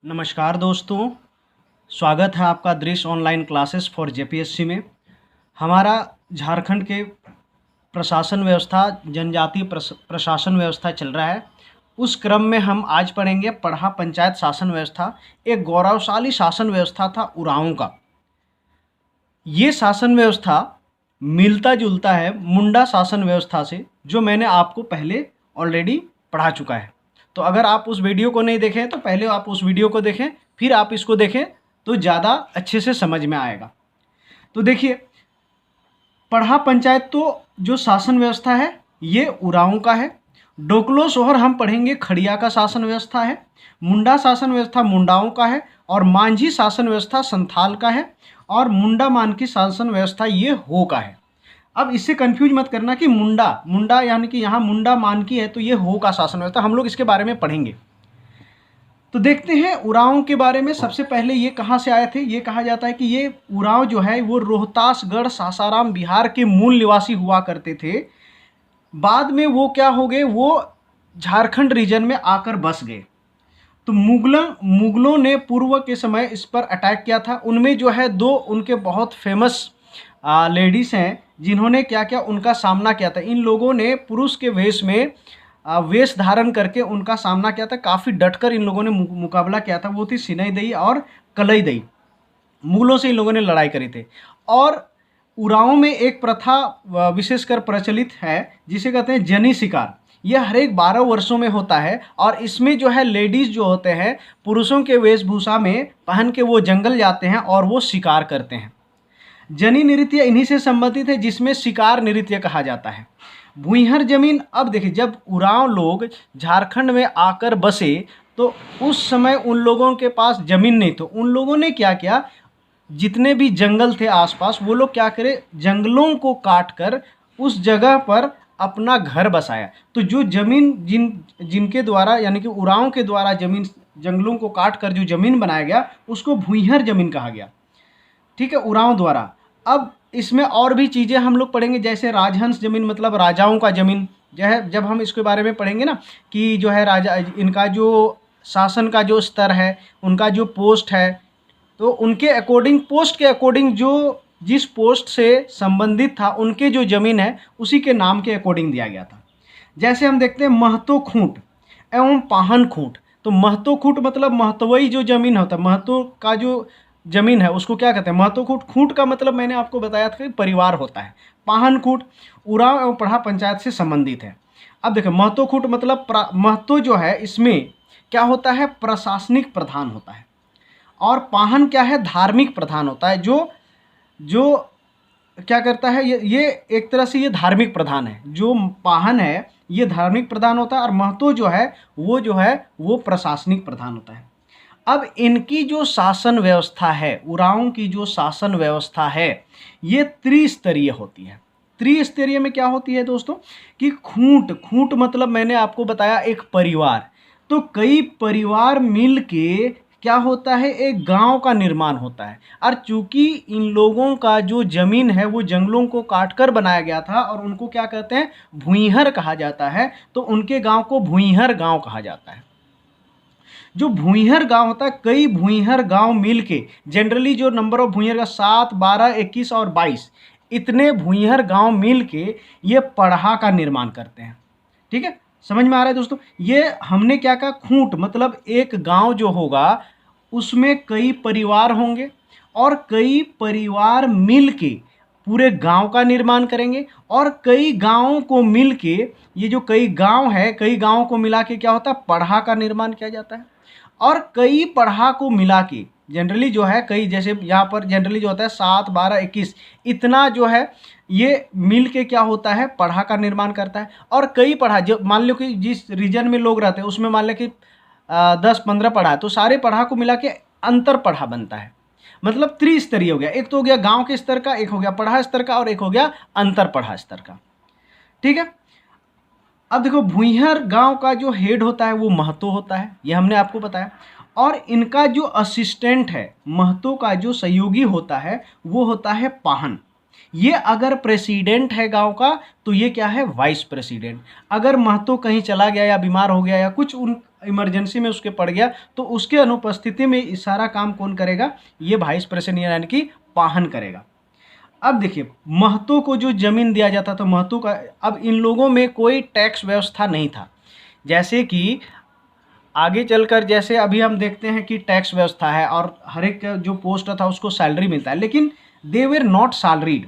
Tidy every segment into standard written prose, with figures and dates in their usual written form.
नमस्कार दोस्तों, स्वागत है आपका दृश्य ऑनलाइन क्लासेस फॉर जेपीएससी में। हमारा झारखंड के प्रशासन व्यवस्था, जनजातीय प्रशासन व्यवस्था चल रहा है। उस क्रम में हम आज पढ़ेंगे पढ़ा पंचायत शासन व्यवस्था। एक गौरवशाली शासन व्यवस्था था उरांव का। ये शासन व्यवस्था मिलता जुलता है मुंडा शासन व्यवस्था से, जो मैंने आपको पहले ऑलरेडी पढ़ा चुका है। तो अगर आप उस वीडियो को नहीं देखें तो पहले आप उस वीडियो को देखें, फिर आप इसको देखें तो ज़्यादा अच्छे से समझ में आएगा। तो देखिए, पढ़ा पंचायत तो जो शासन व्यवस्था है ये उरांव का है। डोकलो सोहर हम पढ़ेंगे खड़िया का शासन व्यवस्था है। मुंडा शासन व्यवस्था मुंडाओं का है और मांझी शासन व्यवस्था संथाल का है और मुंडा मानकी शासन व्यवस्था ये हो का है। अब इससे कंफ्यूज मत करना कि मुंडा मुंडा यानी कि यहाँ मुंडा मानकी है तो ये हो का शासन व्यवस्था, हम लोग इसके बारे में पढ़ेंगे। तो देखते हैं उरांव के बारे में। सबसे पहले ये कहाँ से आए थे? ये कहा जाता है कि ये उरांव जो है वो रोहतासगढ़ सासाराम बिहार के मूल निवासी हुआ करते थे। बाद में वो क्या हो गए, वो झारखंड रीजन में आकर बस गए। तो मुगलों ने पूर्व के समय इस पर अटैक किया था। उनमें जो है दो उनके बहुत फेमस लेडीज़ हैं जिन्होंने क्या क्या उनका सामना किया था। इन लोगों ने पुरुष के वेश में वेश धारण करके उनका सामना किया था। काफ़ी डटकर इन लोगों ने मुकाबला किया था। वो थी सिनई देई और कलई देई। मुगलों से इन लोगों ने लड़ाई करी थी। और उरांव में एक प्रथा विशेषकर प्रचलित है जिसे कहते हैं जनी शिकार। यह हर एक 12 वर्षों में होता है और इसमें जो है लेडीज़ जो होते हैं पुरुषों के वेशभूषा में पहन के वो जंगल जाते हैं और वो शिकार करते हैं। जनी नृत्य इन्हीं से संबंधित है जिसमें शिकार नृत्य कहा जाता है। भूइहर जमीन, अब देखिए जब उरांव लोग झारखंड में आकर बसे तो उस समय उन लोगों के पास ज़मीन नहीं, तो उन लोगों ने क्या किया, जितने भी जंगल थे आसपास वो लोग क्या करे, जंगलों को काट कर उस जगह पर अपना घर बसाया। तो जो ज़मीन जिनके द्वारा यानी कि उरांव के द्वारा ज़मीन, जंगलों को काट कर जो ज़मीन बनाया गया उसको भूइहर ज़मीन कहा गया। ठीक है, उरांव द्वारा। अब इसमें और भी चीज़ें हम लोग पढ़ेंगे, जैसे राजहंस जमीन मतलब राजाओं का ज़मीन जो है, जब हम इसके बारे में पढ़ेंगे ना कि जो है राजा, इनका जो शासन का जो स्तर है, उनका जो पोस्ट है, तो उनके अकॉर्डिंग, पोस्ट के अकॉर्डिंग जो जिस पोस्ट से संबंधित था उनके जो ज़मीन है उसी के नाम के अकॉर्डिंग दिया गया था। जैसे हम देखते हैं महतो खूंट एवं पाहन खूंट। तो महतो खूंट मतलब महतवई जो ज़मीन होता है, महतो का जो ज़मीन है उसको क्या कहते हैं, महतो खूंट। खूंट का मतलब मैंने आपको बताया था कि परिवार होता है। पाहन खूंट उरांव एवं पढ़ा पंचायत से संबंधित है। अब देखो, महतो खूंट मतलब महतो जो है इसमें क्या होता है, प्रशासनिक प्रधान होता है। और पाहन क्या है, धार्मिक प्रधान होता है। जो जो क्या करता है, ये एक तरह से ये धार्मिक प्रधान है। जो पाहन है ये धार्मिक प्रधान होता है और महतो जो है वो प्रशासनिक प्रधान होता है। अब इनकी जो शासन व्यवस्था है, उरांव की जो शासन व्यवस्था है ये त्रिस्तरीय होती है। त्रिस्तरीय में क्या होती है दोस्तों कि खूंट मतलब मैंने आपको बताया एक परिवार। तो कई परिवार मिल के क्या होता है, एक गांव का निर्माण होता है। और चूंकि इन लोगों का जो जमीन है वो जंगलों को काटकर बनाया गया था और उनको क्या कहते हैं, भूइहर कहा जाता है। तो उनके गांव को भूइहर गांव कहा जाता है। जो भूइहर गांव होता है, कई भूइहर गांव मिलके, जनरली जो नंबर ऑफ भूइहर का 7, 12, 21 और 22 इतने भूइहर गांव मिलके ये पढ़ा का निर्माण करते हैं। ठीक है, समझ में आ रहा है दोस्तों? ये हमने क्या कहा, खूंट मतलब एक गांव जो होगा उसमें कई परिवार होंगे और कई परिवार मिलके पूरे गांव का निर्माण करेंगे। और कई गांवों को मिलके, ये जो कई गांव है, कई गांवों को मिला के क्या होता है, पढ़ा का निर्माण किया जाता है। और कई पढ़ा को मिला के जनरली जो है कई, जैसे यहाँ पर जनरली जो होता है 7, 12, 21 इतना जो है ये मिल के क्या होता है, पढ़ा का निर्माण करता है। और कई पढ़ा, जो मान लो कि जिस रीजन में लोग रहते हैं उसमें मान लो कि 10-15 पढ़ा है, तो सारे पढ़ा को मिला के अंतर पढ़ा बनता है। मतलब त्रिस्तरीय हो गया। एक तो हो गया गांव के स्तर का, एक हो गया पढ़ा स्तर का और एक हो गया अंतर पढ़ा स्तर का। ठीक है, अब देखो भूइहर गांव का जो हेड होता है वो महतो होता है, ये हमने आपको बताया। और इनका जो असिस्टेंट है, महतो का जो सहयोगी होता है वो होता है पाहन। ये अगर प्रेसिडेंट है गांव का तो ये क्या है, वाइस प्रेसिडेंट। अगर महतो कहीं चला गया या बीमार हो गया या कुछ इमरजेंसी में उसके पड़ गया तो उसके अनुपस्थिति में ये सारा काम कौन करेगा, ये वाइस प्रेसिडेंट यानी कि पाहन करेगा। अब देखिए महतो को जो जमीन दिया जाता था महतो का, अब इन लोगों में कोई टैक्स व्यवस्था नहीं था। जैसे कि आगे चलकर जैसे अभी हम देखते हैं कि टैक्स व्यवस्था है और हर एक जो पोस्ट था उसको सैलरी मिलता है, लेकिन दे वेर नॉट सैलरीड।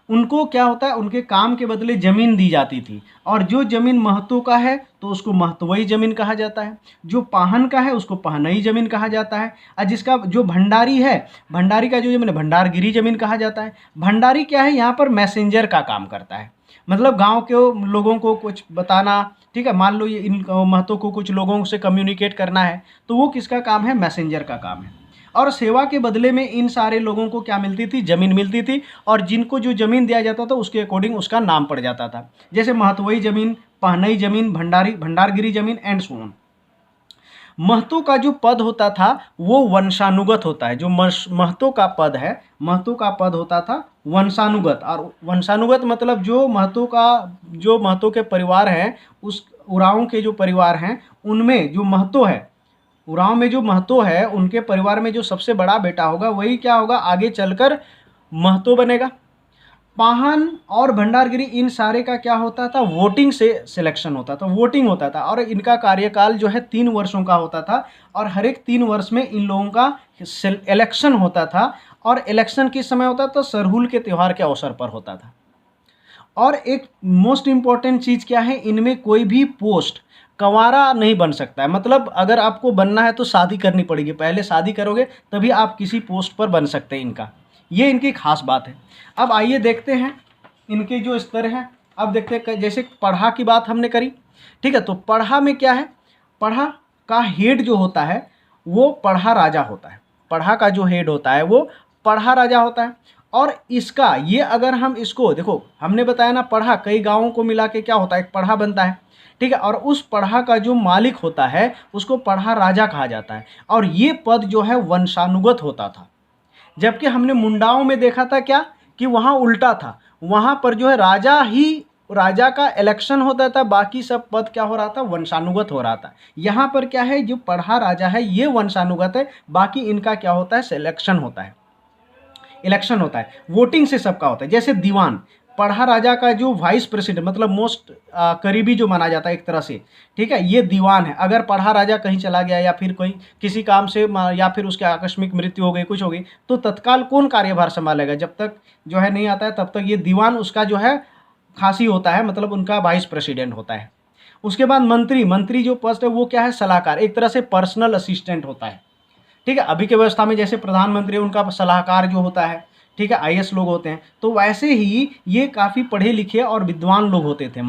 उनको क्या होता है, उनके काम के बदले ज़मीन दी जाती थी, और जो ज़मीन महतो का है तो उसको महतोई ज़मीन कहा जाता है, जो पाहन का है उसको पाहनई ज़मीन कहा जाता है, और जिसका जो भंडारी है, भंडारी का जो ज़मीन भंडारगिरी ज़मीन कहा जाता है। भंडारी क्या है, यहाँ पर मैसेंजर का काम करता है, मतलब गांव के लोगों को कुछ बताना, ठीक है, मान लो ये इन महतो को कुछ लोगों से कम्युनिकेट करना है तो वो किसका काम है, मैसेंजर का काम है। और सेवा के बदले में इन सारे लोगों को क्या मिलती थी, ज़मीन मिलती थी, और जिनको जो ज़मीन दिया जाता था उसके अकॉर्डिंग उसका नाम पड़ जाता था, जैसे महतोई ज़मीन, पाहनई ज़मीन, भंडारगिरी ज़मीन एंड सो ऑन। महतो का जो पद होता था वो वंशानुगत होता है। जो महतो का पद है, महतो का पद होता था वंशानुगत, और वंशानुगत मतलब जो महतो के परिवार हैं, उस उरांव के जो परिवार हैं उनमें जो महतो है, उरांव में जो महतो है उनके परिवार में जो सबसे बड़ा बेटा होगा वही क्या होगा, आगे चलकर महतो बनेगा। पाहन और भंडारगिरी इन सारे का क्या होता था, वोटिंग से सिलेक्शन होता था, वोटिंग होता था, और इनका कार्यकाल जो है 3 वर्षों का होता था, और हर एक 3 वर्ष में इन लोगों का इलेक्शन होता था। और इलेक्शन किस समय होता था, सरहुल के त्यौहार के अवसर पर होता था। और एक मोस्ट इम्पॉर्टेंट चीज़ क्या है, इनमें कोई भी पोस्ट कंवारा नहीं बन सकता है, मतलब अगर आपको बनना है तो शादी करनी पड़ेगी, पहले शादी करोगे तभी आप किसी पोस्ट पर बन सकते हैं। ये इनकी खास बात है। अब आइए देखते हैं इनके जो स्तर हैं। अब देखते हैं जैसे पढ़ा की बात हमने करी, ठीक है, तो पढ़ा में क्या है, पढ़ा का हेड जो होता है वो पढ़ा राजा होता है। पढ़ा का जो हेड होता है वो पढ़ा राजा होता है। और इसका ये अगर हम इसको देखो, हमने बताया ना पढ़ा कई गाँवों को मिला के क्या होता है, एक पढ़ा बनता है, ठीक है, और उस पढ़ा का जो मालिक होता है उसको पढ़ा राजा कहा जाता है, और ये पद जो है वंशानुगत होता था। जबकि हमने मुंडाओं में देखा था क्या, कि वहाँ उल्टा था, वहाँ पर जो है राजा का इलेक्शन होता था, बाकी सब पद क्या हो रहा था, वंशानुगत हो रहा था। यहाँ पर क्या है, जो पढ़ा राजा है ये वंशानुगत है, बाकी इनका क्या होता है, सिलेक्शन होता है, इलेक्शन होता है, वोटिंग से सबका होता है। जैसे दीवान, पढ़ा राजा का जो वाइस प्रेसिडेंट मतलब मोस्ट करीबी जो माना जाता है एक तरह से, ठीक है, ये दीवान है। अगर पढ़ा राजा कहीं चला गया या फिर कोई किसी काम से या फिर उसके आकस्मिक मृत्यु हो गई, कुछ हो गई, तो तत्काल कौन कार्यभार संभालेगा, जब तक जो है नहीं आता है तब तक ये दीवान उसका जो है खासी होता है, मतलब उनका वाइस प्रेसिडेंट होता है। उसके बाद मंत्री जो पद है वो क्या है, सलाहकार, एक तरह से पर्सनल असिस्टेंट होता है, ठीक है। अभी के व्यवस्था में जैसे प्रधानमंत्री उनका सलाहकार जो होता है, ठीक है, आईएएस लोग होते हैं, तो वैसे ही ये काफ़ी पढ़े लिखे और विद्वान लोग होते थे,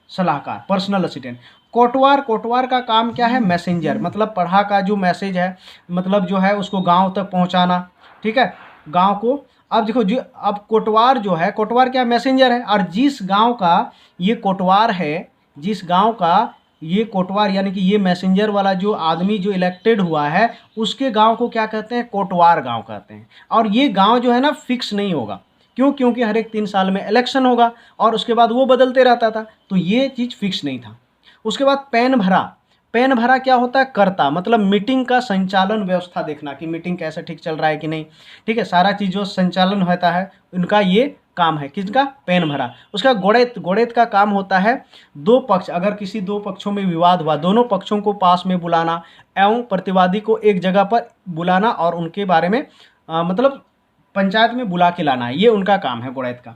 सलाहकार, पर्सनल असिस्टेंट। कोटवार का काम क्या है, मैसेंजर, मतलब पढ़ा का जो मैसेज है, मतलब जो है उसको गांव तक पहुंचाना, ठीक है, गांव को। अब देखो जो अब कोटवार जो है, कोटवार क्या, मैसेंजर है, और जिस गांव का ये कोटवार है, जिस गांव का ये कोटवार यानी कि ये मैसेंजर वाला जो आदमी जो इलेक्टेड हुआ है, उसके गांव को क्या कहते हैं, कोटवार गांव कहते हैं। और ये गांव जो है ना फिक्स नहीं होगा, क्यों, क्योंकि हर एक 3 साल में इलेक्शन होगा और उसके बाद वो बदलते रहता था, तो ये चीज़ फिक्स नहीं था। उसके बाद पैन भरा क्या होता है, कर्ता, मतलब मीटिंग का संचालन व्यवस्था देखना कि मीटिंग कैसे ठीक चल रहा है कि नहीं, ठीक है, सारा चीज़ जो संचालन होता है उनका ये काम है, किसका, पैन भरा। उसका गोड़ेत का काम होता है, 2 पक्ष, अगर किसी 2 पक्षों में विवाद हुआ, दोनों पक्षों को पास में बुलाना एवं प्रतिवादी को एक जगह पर बुलाना और उनके बारे में मतलब पंचायत में बुला के लाना, ये उनका काम है गोड़ेत का।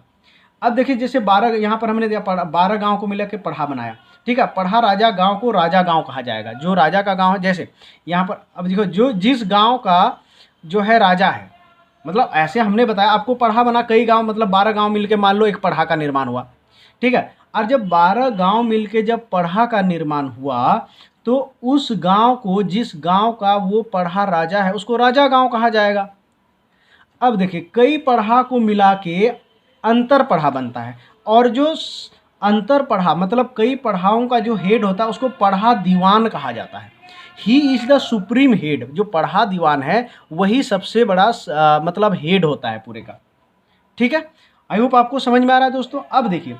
अब देखिए जैसे 12 यहाँ पर हमने 12 गाँव को मिला के पढ़ा बनाया, ठीक है, पढ़ा राजा गांव को राजा गांव कहा जाएगा, जो राजा का गांव है। जैसे यहाँ पर अब देखो जो जिस गांव का जो है राजा है, मतलब ऐसे हमने बताया आपको पढ़ा बना कई गांव, मतलब 12 गांव मिलके मान लो एक पढ़ा का निर्माण हुआ, ठीक है, और जब 12 गांव मिलके जब पढ़ा का निर्माण हुआ तो उस गांव को, जिस गांव का वो पढ़ा राजा है, उसको राजा गांव कहा जाएगा। अब देखिए कई पढ़ा को मिला के अंतर पढ़ा बनता है, और जो अंतर पढ़ा मतलब कई पढ़ाओं का जो हेड होता है उसको पढ़ा दीवान कहा जाता है। He is the supreme head, जो पढ़ा दीवान है वही सबसे बड़ा मतलब हेड होता है पूरे का, ठीक है। आई होप आपको समझ में आ रहा है दोस्तों। अब देखिए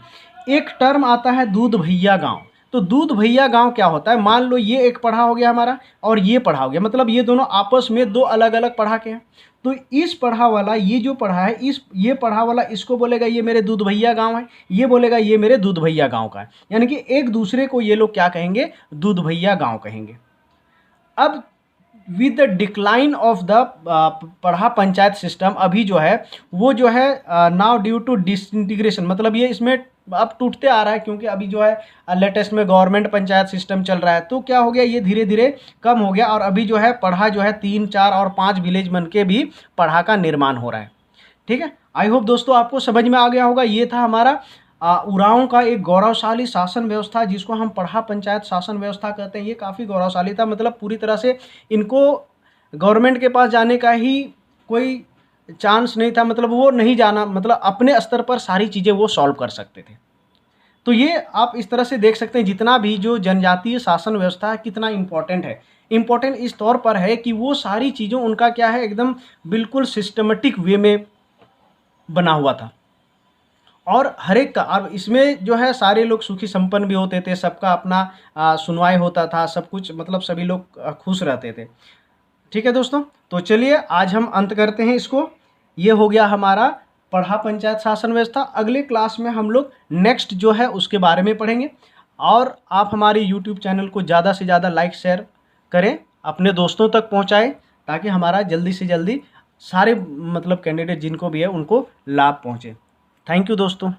एक टर्म आता है दूध भैया गांव, तो तो दूध भैया गांव क्या होता है, मान लो ये एक पढ़ा हो गया हमारा और ये पढ़ा हो गया, मतलब ये दोनों आपस में दो अलग अलग पढ़ा के हैं। तो इस पढ़ा वाला, ये जो पढ़ा है, ये पढ़ा वाला इसको बोलेगा ये मेरे दूध भैया गांव है, ये बोलेगा ये मेरे दूध भैया गांव का है, यानी कि एक दूसरे को ये लोग क्या कहेंगे, दूध भैया गांव कहेंगे। अब with the decline of the पढ़ा पंचायत सिस्टम, अभी जो है वो जो है नाउ ड्यू टू डिसइंटीग्रेशन, मतलब ये इसमें अब टूटते आ रहा है, क्योंकि अभी जो है लेटेस्ट में गवर्नमेंट पंचायत सिस्टम चल रहा है, तो क्या हो गया, ये धीरे धीरे कम हो गया और अभी जो है पढ़ा जो है 3, 4 और 5 विलेज बन के भी पढ़ा का निर्माण हो रहा है। ठीक है, आई होप दोस्तों आपको समझ में आ गया होगा। ये था हमारा उरांव का एक गौरवशाली शासन व्यवस्था, जिसको हम पढ़ा पंचायत शासन व्यवस्था कहते हैं। ये काफ़ी गौरवशाली था, मतलब पूरी तरह से इनको गवर्नमेंट के पास जाने का ही कोई चांस नहीं था, मतलब वो नहीं जाना, मतलब अपने स्तर पर सारी चीज़ें वो सॉल्व कर सकते थे। तो ये आप इस तरह से देख सकते हैं, जितना भी जो जनजातीय शासन व्यवस्था है कितना इम्पोर्टेंट है। इम्पोर्टेंट इस तौर पर है कि वो सारी चीज़ों उनका क्या है, एकदम बिल्कुल सिस्टमेटिक वे में बना हुआ था और हर एक का, अब इसमें जो है सारे लोग सुखी संपन्न भी होते थे, सबका अपना सुनवाई होता था, सब कुछ, मतलब सभी लोग खुश रहते थे। ठीक है दोस्तों, तो चलिए आज हम अंत करते हैं इसको। ये हो गया हमारा पढ़ा पंचायत शासन व्यवस्था। अगले क्लास में हम लोग नेक्स्ट जो है उसके बारे में पढ़ेंगे। और आप हमारे यूट्यूब चैनल को ज़्यादा से ज़्यादा लाइक शेयर करें, अपने दोस्तों तक पहुँचाएँ, ताकि हमारा जल्दी से जल्दी सारे मतलब कैंडिडेट जिनको भी है उनको लाभ पहुँचे। थैंक यू दोस्तों।